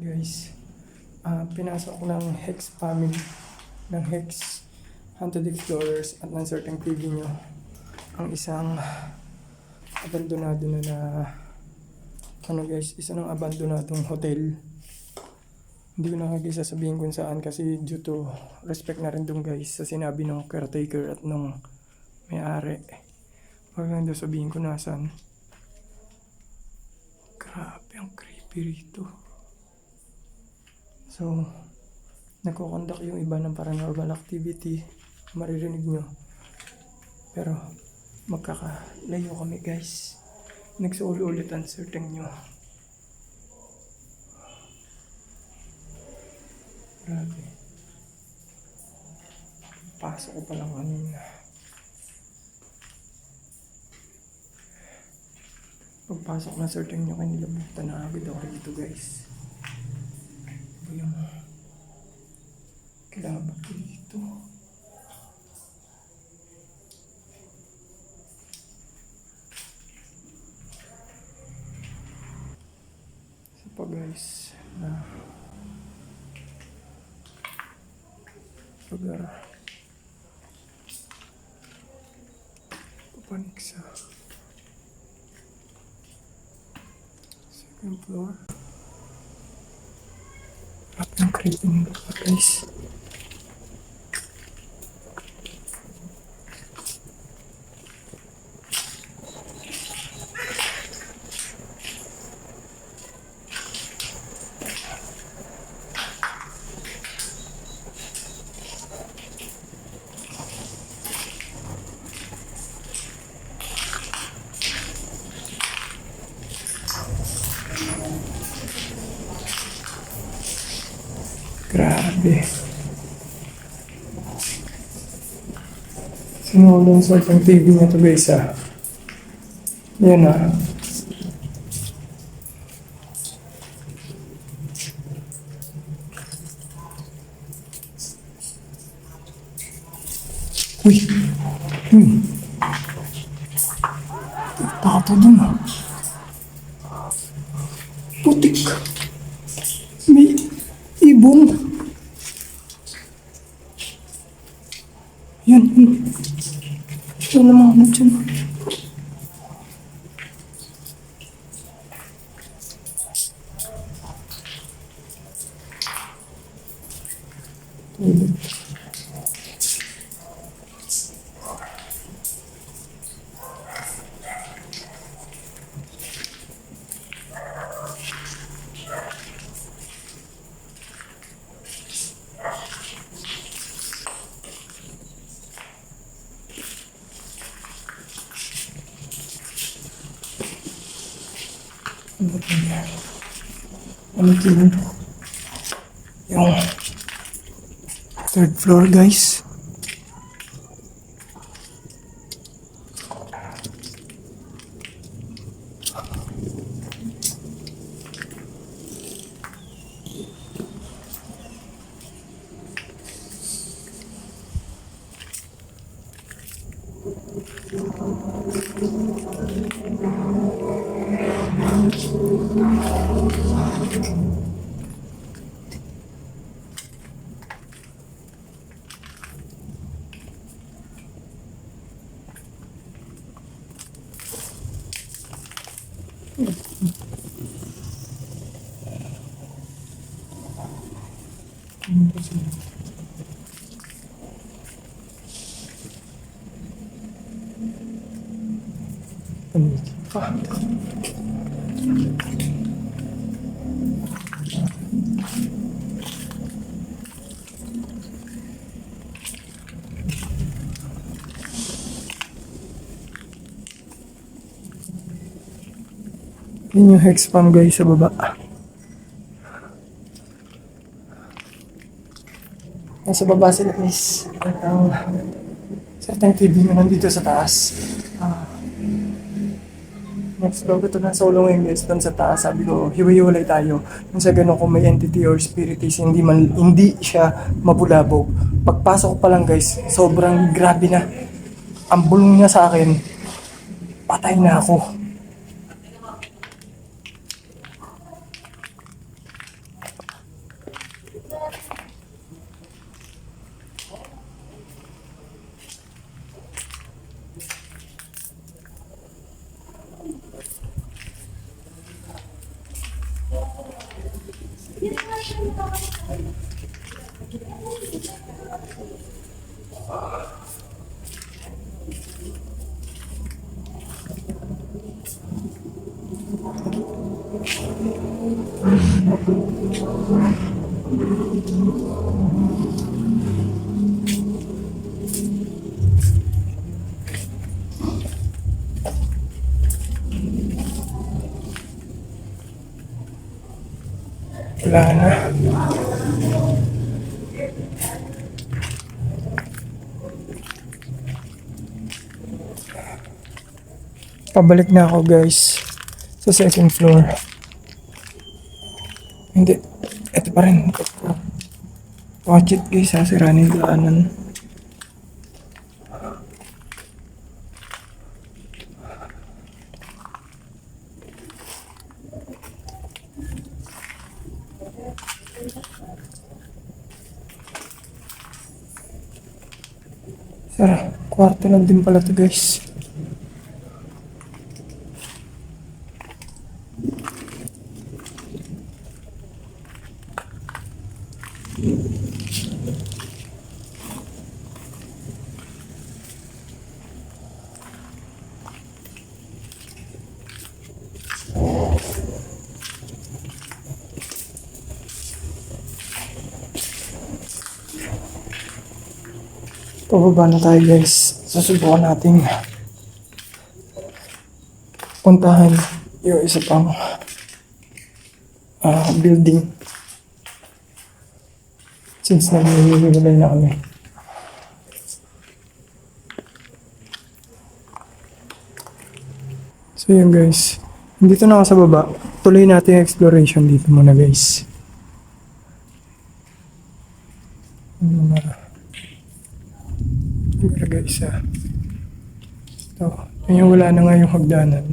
Guys, pinasok ko ng Hex family ng Hex Haunted Explorers at ng certain TV nyo ang isang abandonado isa ng abandonadong hotel. Hindi ko na sasabihin kung saan kasi due to respect na rin dun guys sa sinabi ng caretaker at nung may-ari. Huwag lang daw sabihin ko nasan. Grabe, ang creepy rito. So, nagko-conduct yung iba ng paranormal activity, maririnig nyo. Pero, magkakalayo kami guys. Nagsuulit ang certain nyo. Grabe. Pasok ko pa lang kanina. Pagpasok na certain nyo, kanilabutan na agad ako rito guys. Yung kilabot dito. So pa guys na lugar papanik sa second floor. At ang creepy ng lugar guys. Grabe. Sinulong sa pang TV niya to guys Yan Uy. Tato dun Putik. May ibon. Yan. Ito naman ano dyan. Ano ito yung third floor guys. Yun yung hex farm guys sa baba. Nasa baba sila guys. At ang certain TV na nandito sa taas. Next vlog ito na solo ngayon guys, doon sa taas. Sabi ko, hiwa-hiwalay tayo. Yung sa ganun kung may entity or spirit is hindi siya mabulabog. Pagpasok ko pa lang guys, sobrang grabe na. Ang bulong niya sa akin, patay na ako. Wala na. Pabalik na ako guys sa second floor. Hindi. Ito pa rin. Watch it guys ha. Sira na yung daanan. Sara, kwarto lang din pala to guys. Pababa na tayo guys. Susubukan natin puntahan yung isa pang building. Since nag-iwalay na kami. So yun guys. Dito na ako sa baba. Tuloy natin yung exploration dito muna guys. Pero guys ito. Yung wala na nga yung hagdanan.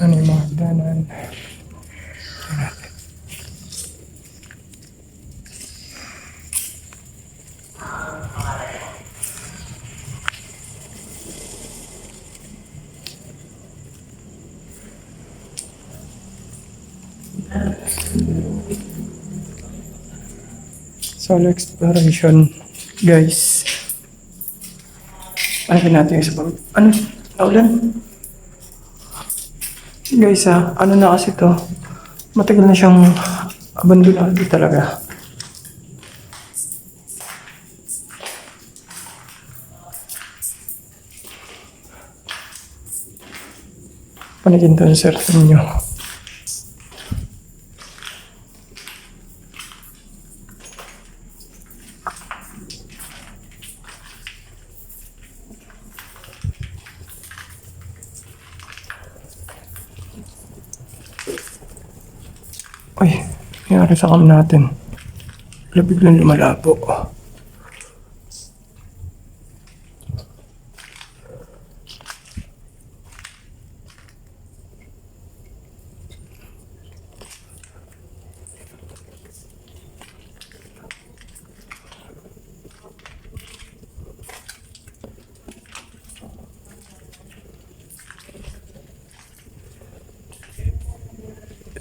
Ano yung mga hagdanan? Solo exploration, guys. Ano natin sa bag? Ano? Naulan? Guys ano na kasi to? Matagal na siyang abandonado talaga. Panigin to sa surfing nyo. Ay, nangyari sa cam natin. Biglang lumalabo.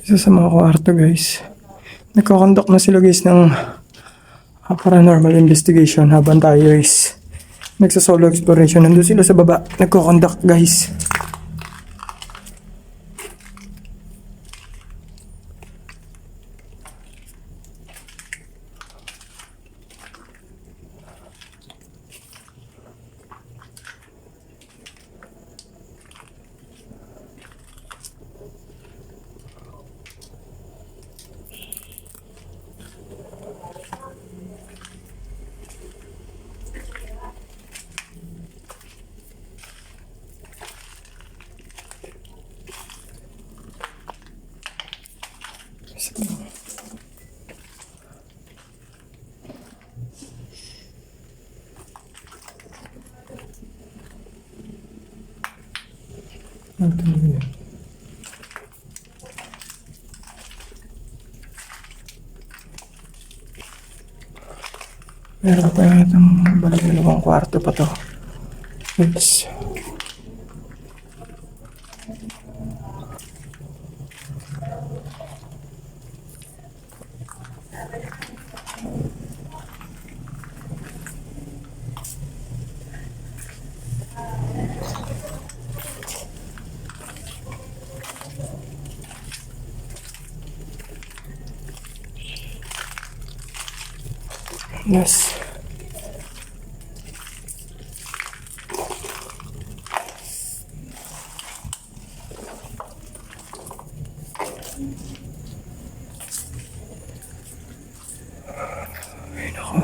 Isa sa mga kwarto guys. Nagkakonduct na sila guys ng paranormal investigation habang tayo guys nagsa-solo exploration. Nandun sila sa baba. Nagkakonduct guys. Ito na yun. Meron pa itong balik dalawang kwarto pa to. Oops. Yes. Ay, naku.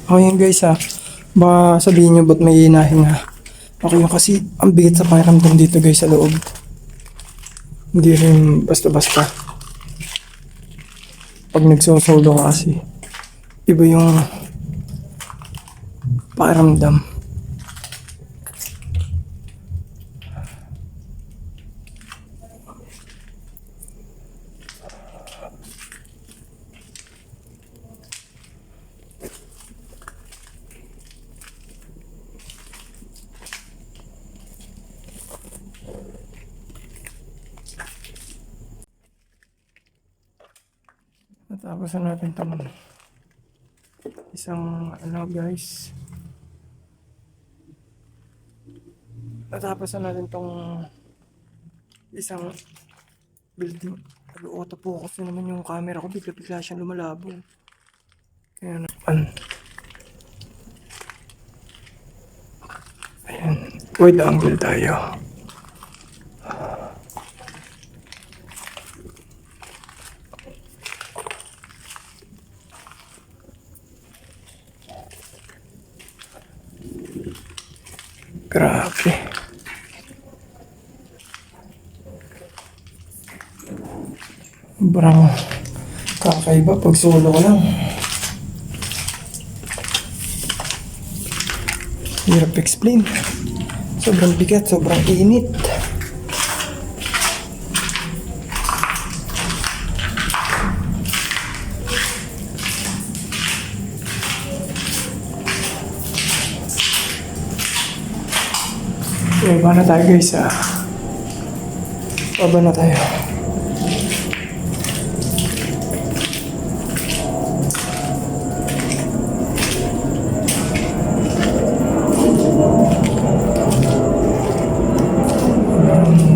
Okay yan guys ha. Baka sabihin nyo ba't may hinahinga. Okay yun kasi ang bigat sa pakiramdam dito guys sa loob. Hindi rin basta-basta. Pag nagsosolo ka kasi, iba yung pakiramdam. Natapos na natin itong isang ano guys. Natapos na natin itong isang building. Nag-auto-focus na naman yung camera ko. Bigla-bigla siyang lumalabo. Kaya naman. Ayan. Wide angle tayo. Grabe. Sobrang kakaiba pag solo ko lang. Hirap explain. Sobrang bigat, sobrang init. Okay, baba na tayo guys ah. Baba na tayo.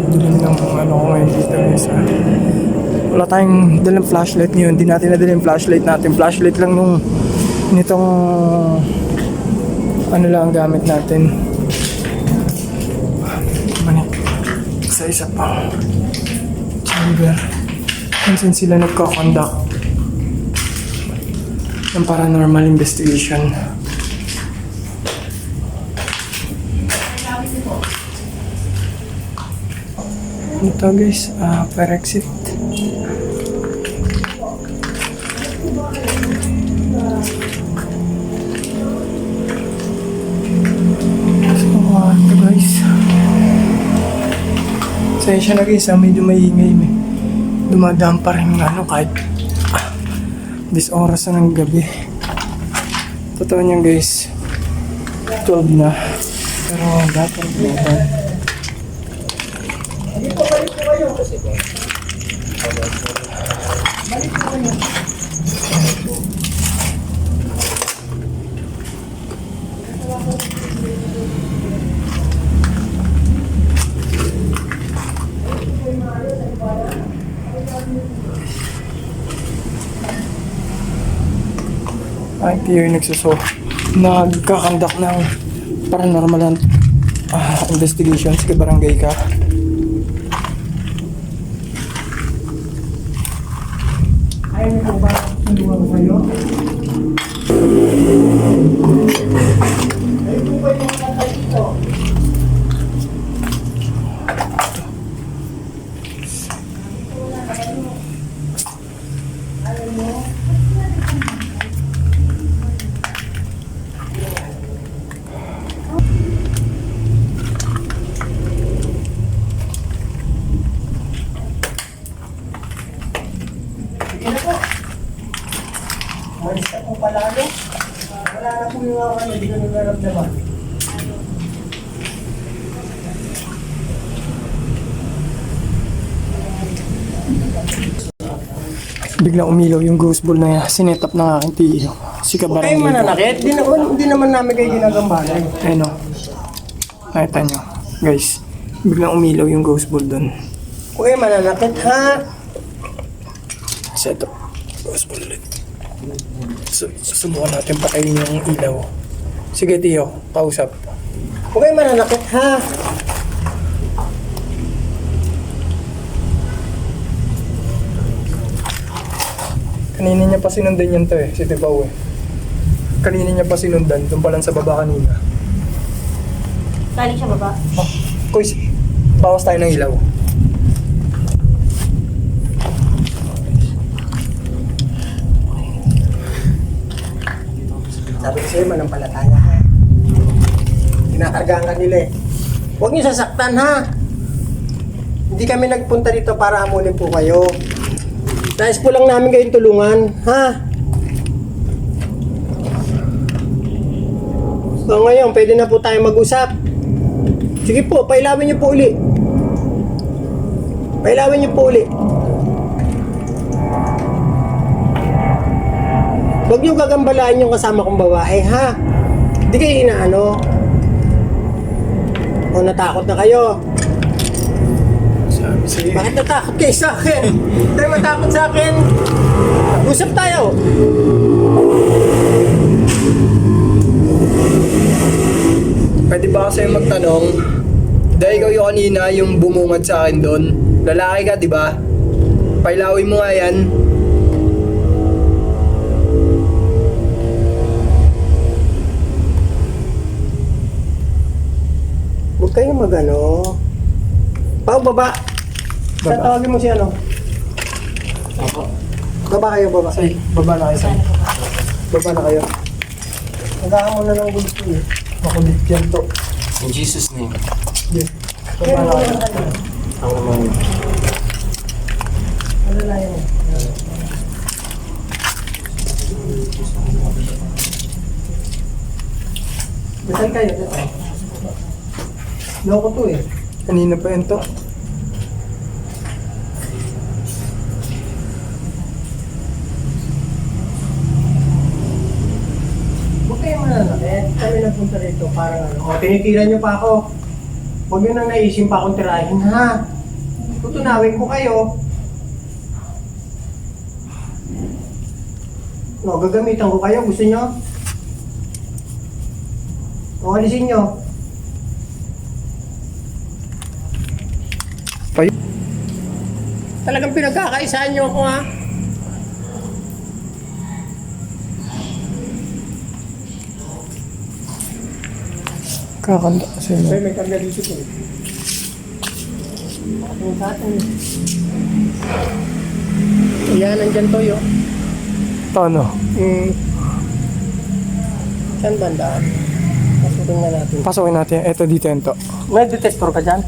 Dilim ng ano ko ngayon dito guys ah. Wala tayong dalang flashlight ngayon. Hindi natin nadala yung flashlight natin. Flashlight lang nung nitong ano lang ang gamit natin. Isa pang chamber kung saan sila nagko-conduct ng paranormal investigation. Ito guys, fire exit. So, ito guys. Sensya na guys, medyo maingay. Dumadaan pa rin ano, kahit this oras na ng gabi. Totoo niyan guys, 12 na. Pero dapat dumadaan. Ay, tiyo yung nagkakandak ng paranormal investigations kay barangay ka. Ayaw niyo po ba naluwag kayo? Ayaw po ba yung mga dito? nga ako, hindi ko nararamdaman. Biglang umilaw yung ghost ball na sinetap ng aking tiyo. Si Huwag Kabarangay. kayong mananakit. Di naman namin kayo ginagambalan. Ayun o. Nakita nyo. Guys, biglang umilaw yung ghost ball dun. Huwag kayong mananakit, ha? Set up. Ghost ball ulit. So, subukan natin patayin yung ilaw. Sige tiyo, kausap. Huwag kayong mananakit, ha? Kanina niya pa sinundan yan to si Tibaw Kanina niya pa sinundan, doon pa lang sa baba kanina. Galing siya baba. Oh, Kuys, bawas tayo ng ilaw. Sabi ko sa'yo, manampalataya ka. Kinakargaan ka nila eh. Huwag niyo sasaktan, ha? Hindi kami nagpunta dito para hamunin po kayo. Nais po lang namin kayong tulungan, ha? So ngayon, pwede na po tayo mag-usap. Sige po, pailawin niyo po uli. Pailawin niyo po uli. Huwag niyo gagambalaan yung kasama kong babae, ha? Hindi kayo inaano. O natakot na kayo. Sige. Bakit natakot kayo sa akin? Hindi tayo matakot sa akin. Usap tayo. Pwede ba kasi magtanong? Dahil ikaw yung kanina yung bumungad sa akin doon. Lalaki ka, di ba? Pailawin mo nga yan. Huwag kayo magano. Pao, baba. Saan Baba. tawagin mo si ano? Baba kayo, baba. Say, baba na kayo, Say. Baba na kayo. Hanggang mo na ng gusto eh. Makulit yan to. In Jesus' name. Yeah. Baba na kayo. Ang naman. Ano na yun? Dasal kayo. Loko to eh. Kanina pa yan to. Huwag kayo mananakit. Kami nagpunta rito parang ano. O, tinitira niyo pa ako. Huwag niyo nang naisip pa akong tirahin, ha? Tutunawin ko kayo. No, gagamitan ko kayo. Gusto niyo? O, alisin niyo. Pay. Talagang pinagkakaisahan niyo ako, ha? Kakanta kasi mo. May karga dito ko. Bakit sa atin? Yan, nandyan toyo. Paano? Saan bandaan? Pasukin na natin. Pasokin natin. Ito dito yan to. May detector ka dyan?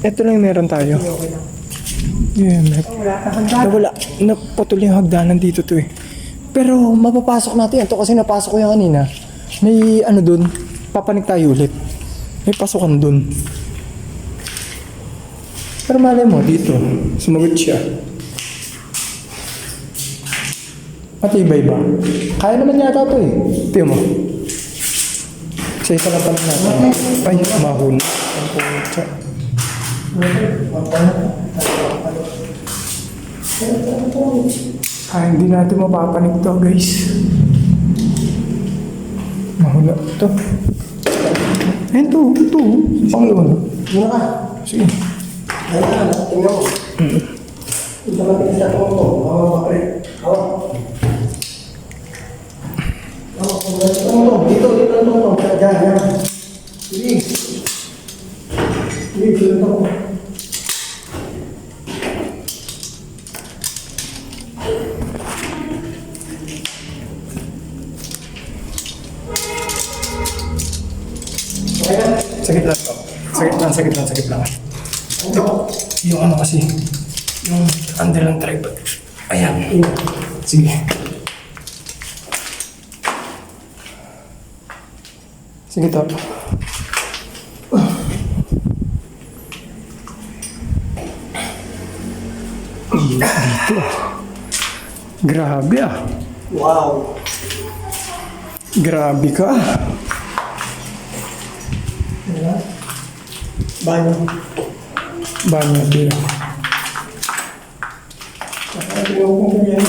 Ito lang yung meron tayo. Okay lang. Yeah, Wala ka hanggang. Nawala. Naputol yung hagdanan dito to Pero mapapasok natin ito kasi napasok ko yan kanina. May ano dun. Papanik tayo ulit. May pasukan dun. Pero malay mo, dito. Sumagot siya. Matibay ba? Kaya naman yata to Tiyo mo. Sa isa lang pala natin. Ay, mahul. Ang pucha. Ay, hindi natin mapapanik to, guys. Mahula to. Ayun to, ito. Pangalawa. Muna ka. Sige. Ayan, tingnan mo. Ito natin sa tungo ko. Bakit? Dito, dito. Diyan. Sige. Sige, dito ako. Sakit lang to. Sakit lang. Yung ano kasi, yung under ng tripod. Ayan. Sige. Sige, tol. Dito. Grabe ah. Wow. Grabe ka. Banyo. Banyo dito. Yan.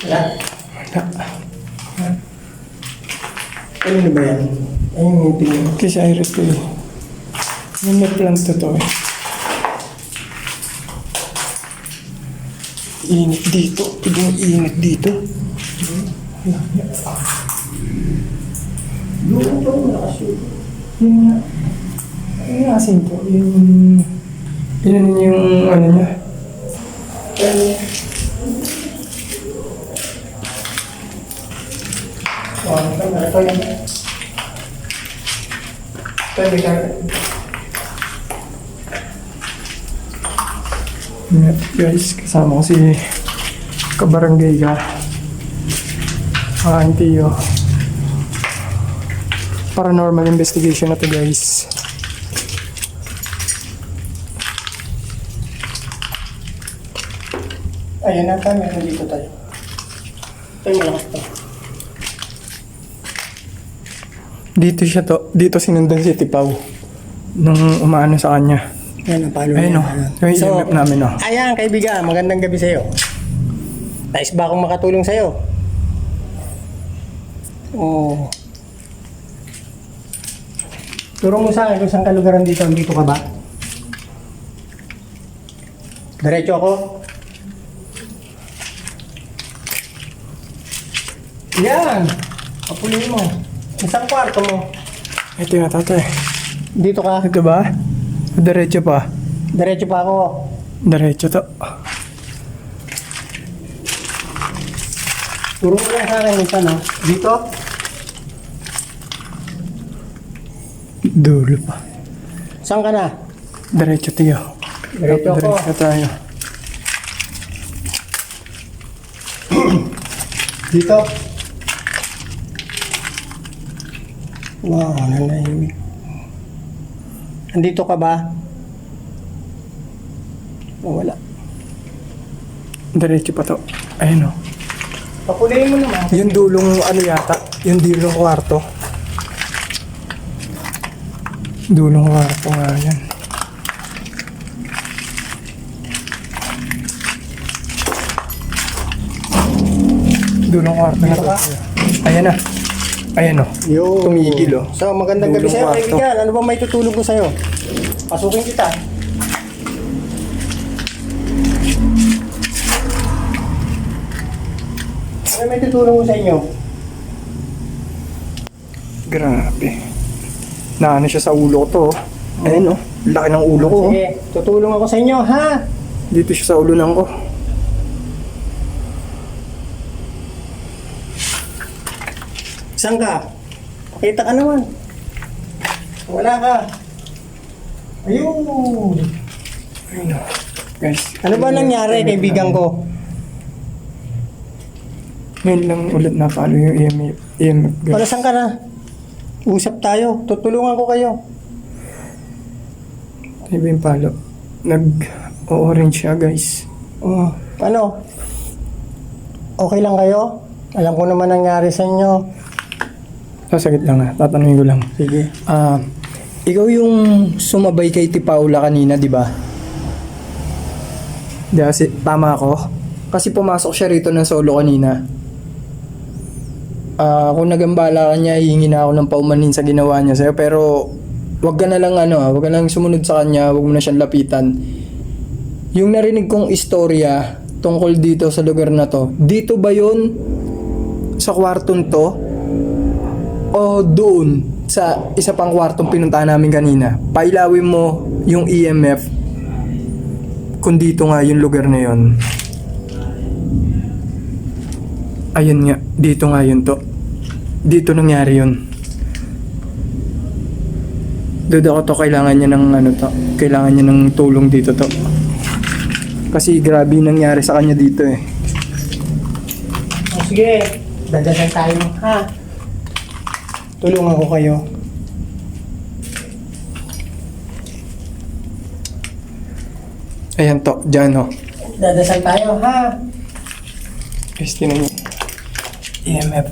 Wala. Ano na ba yan? Ayun, meeting yun. Kasi Iris ko eh. Yung may plant to eh. Init dito. Ibang init dito. Doon pa, malakas yun. Yun nga. Ano nga asin po? Yun yung ano niya. Ito yan. Pwede ka. Yeah, guys, kasama ko si kabarangay ka. Tiyo. Paranormal investigation na to, guys. Ayun na, meron dito tayo. Ito yung malakas to. Dito siya to. Dito sinundan si Tipaw. Nung umaano sa kanya. Ayan, ang palo Ayun o. Yung EMF namin o. Ayan, kaibigan, magandang gabi sa'yo. Nais ba akong makatulong sa'yo? Oo. Turo mo sa akin kung saan kalugaran dito. Dito ka ba? Diretso ako. Yan! Kapulihin mo. Isang kwarto mo. Ito yata to eh. Dito ka. Ito ba? Diretso pa. Diretso pa ako. Diretso to. Turo mo lang sa akin kung saan, ha? Dito? Dulo pa. Saan ka na? Diretso tiyo. Diretso ako. Diretso tayo. Dito. Wow, nanahimik. Andito ka ba? Oh, wala. Diretso pa to. Ayun o. Papulihin mo naman. Yung dulong ano yata. Yung dulong kwarto. Dulong kwarto nga yan. Dulong kwarto na to. Ayan na. Ayan o. Yo. Tumigil, oh. So, magandang gabi Dulong sa'yo, kwarto. kaibigan. Ano ba may tutulong ko sa'yo? Pasukin kita. Ano may tutulong ko sa inyo? Grabe. Naano siya sa ulo ko to. Oh. Ayan o. Laki ng ulo ko. Oh. Sige, tutulong ako sa inyo, ha? Dito siya sa ulo ko. Saan ka? Pakita ka naman. Wala ka. Ayun. Ayun o. Guys. Ano ba nangyari, kaibigan ko? Ngayon lang ulit napalo yung EMF. Para Guys. saan ka na? Usap tayo. Tutulungan ko kayo. Ano ba yung palo? Nag-orange siya, guys. Oh, ano? Okay lang kayo? Alam ko naman nangyari sa inyo. Sasagit lang tatanungin ko lang. Sige. Ikaw yung sumabay kay Paula kanina, di ba? Di kasi tama ako. Kasi pumasok siya rito ng solo kanina. Kung nagambala ka niya, hihingi na ako ng paumanin sa ginawa niya sa'yo. Pero wag ka na lang wag ka lang sumunod sa kanya, wag mo na siyang lapitan. Yung narinig kong istorya tungkol dito sa lugar na to, dito ba yun sa kwartong to? O doon sa isa pang kwartong pinuntahan namin kanina? Pailawin mo yung EMF kung dito nga yung lugar na yun. Ayun nga, dito nga yun to. Dito nangyari yun. Duda ko to, kailangan niya ng kailangan niya ng tulong dito to. Kasi grabe yung nangyari sa kanya dito eh. Oh, sige, dadasan tayo, ha? Tulungan ko kayo. Ayan to, dyan ho. Dadasal tayo, ha? Guys, tinan nyo. EMF.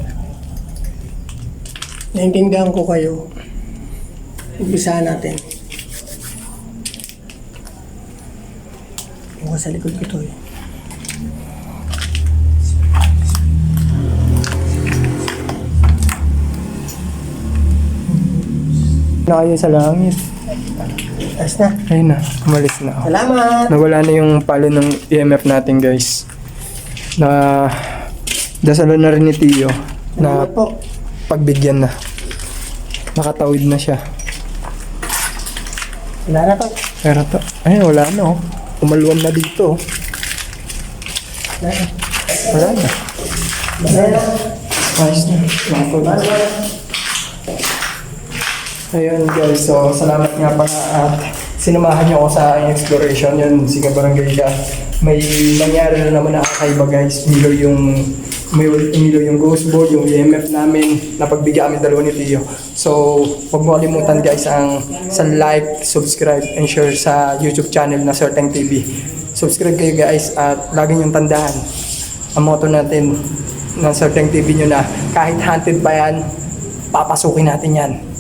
Naintindihan ko kayo. Umpisahan natin. Buka sa likod ko to eh. Na kayo sa langit. Ayos na. Ayun na, umalis na ako. Salamat! Nawala na yung palo ng EMF natin guys. Na dasalan na rin ni Tio na Salamat po. pagbigyan na. Nakatawid na siya. Wala na to. Pero to, ayun wala na oh. Umalwan na dito oh. Wala na. Wala na. Wala na. Ayos na. Ayun guys, so salamat nga pala at sinamahan niyo ako sa aking exploration yun, Siga Barangay ka. May nangyari na naman na kakaiba guys, umilaw yung ghost board, yung EMF namin, napagbigyan kami dalawa ni Tio. So, huwag mo kalimutan guys ang sa like, subscribe, and share sa YouTube channel na Certain TV. Subscribe kayo guys at lagi niyong tandaan ang motto natin ng Certain TV nyo na kahit haunted pa yan, papasukin natin yan.